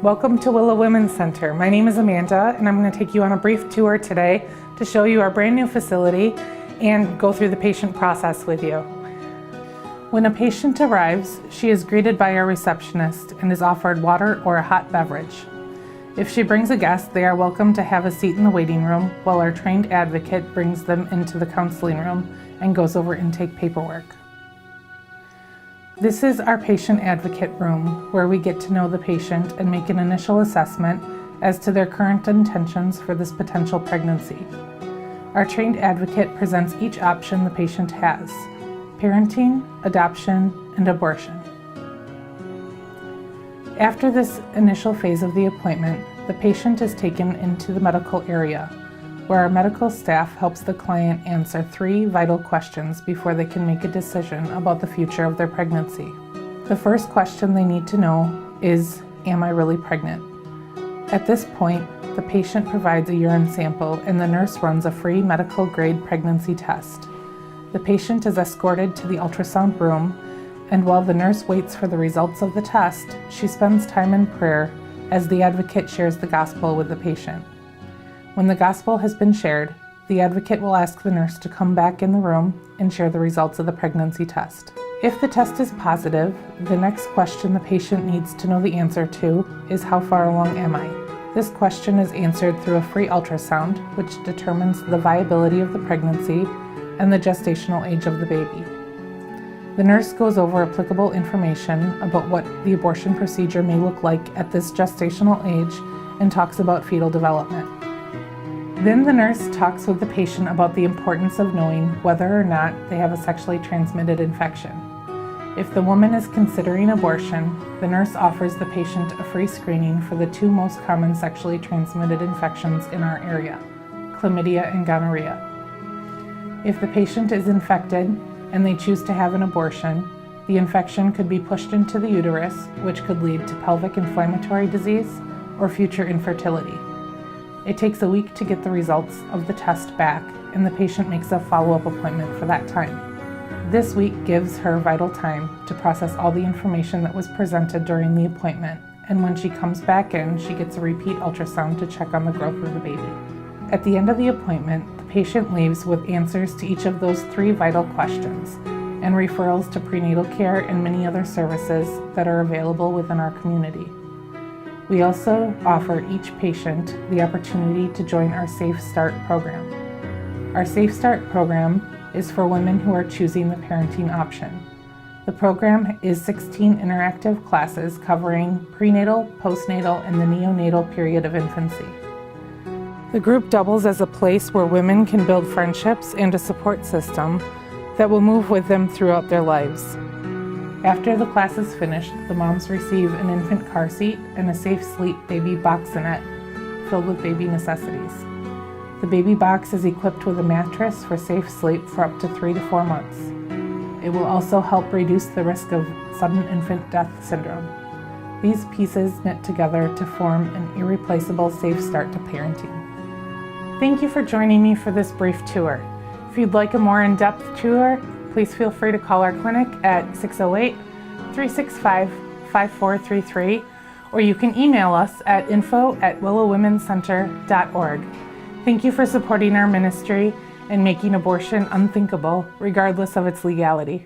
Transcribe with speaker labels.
Speaker 1: Welcome to Willow Women's Center. My name is Amanda and I'm going to take you on a brief tour today to show you our brand new facility and go through the patient process with you. When a patient arrives, she is greeted by our receptionist and is offered water or a hot beverage. If she brings a guest, they are welcome to have a seat in the waiting room while our trained advocate brings them into the counseling room and goes over intake paperwork. This is our patient advocate room where we get to know the patient and make an initial assessment as to their current intentions for this potential pregnancy. Our trained advocate presents each option the patient has: parenting, adoption, and abortion. After this initial phase of the appointment, the patient is taken into the medical area, where our medical staff helps the client answer 3 vital questions before they can make a decision about the future of their pregnancy. The first question they need to know is, am I really pregnant? At this point, the patient provides a urine sample and the nurse runs a free medical-grade pregnancy test. The patient is escorted to the ultrasound room, and while the nurse waits for the results of the test, she spends time in prayer as the advocate shares the gospel with the patient. When the gospel has been shared, the advocate will ask the nurse to come back in the room and share the results of the pregnancy test. If the test is positive, the next question the patient needs to know the answer to is, how far along am I? This question is answered through a free ultrasound, which determines the viability of the pregnancy and the gestational age of the baby. The nurse goes over applicable information about what the abortion procedure may look like at this gestational age and talks about fetal development. Then the nurse talks with the patient about the importance of knowing whether or not they have a sexually transmitted infection. If the woman is considering abortion, the nurse offers the patient a free screening for the 2 most common sexually transmitted infections in our area, chlamydia and gonorrhea. If the patient is infected and they choose to have an abortion, the infection could be pushed into the uterus, which could lead to pelvic inflammatory disease or future infertility. It takes a week to get the results of the test back, and the patient makes a follow-up appointment for that time. This week gives her vital time to process all the information that was presented during the appointment, and when she comes back in, she gets a repeat ultrasound to check on the growth of the baby. At the end of the appointment, the patient leaves with answers to each of those 3 vital questions, and referrals to prenatal care and many other services that are available within our community. We also offer each patient the opportunity to join our Safe Start program. Our Safe Start program is for women who are choosing the parenting option. The program is 16 interactive classes covering prenatal, postnatal, and the neonatal period of infancy. The group doubles as a place where women can build friendships and a support system that will move with them throughout their lives. After the class is finished, the moms receive an infant car seat and a Safe Sleep baby boxinette filled with baby necessities. The baby box is equipped with a mattress for safe sleep for up to 3 to 4 months. It will also help reduce the risk of sudden infant death syndrome. These pieces knit together to form an irreplaceable safe start to parenting. Thank you for joining me for this brief tour. If you'd like a more in-depth tour, please feel free to call our clinic at 608-365-5433, or you can email us at info@willowwomencenter.org. Thank you for supporting our ministry and making abortion unthinkable, regardless of its legality.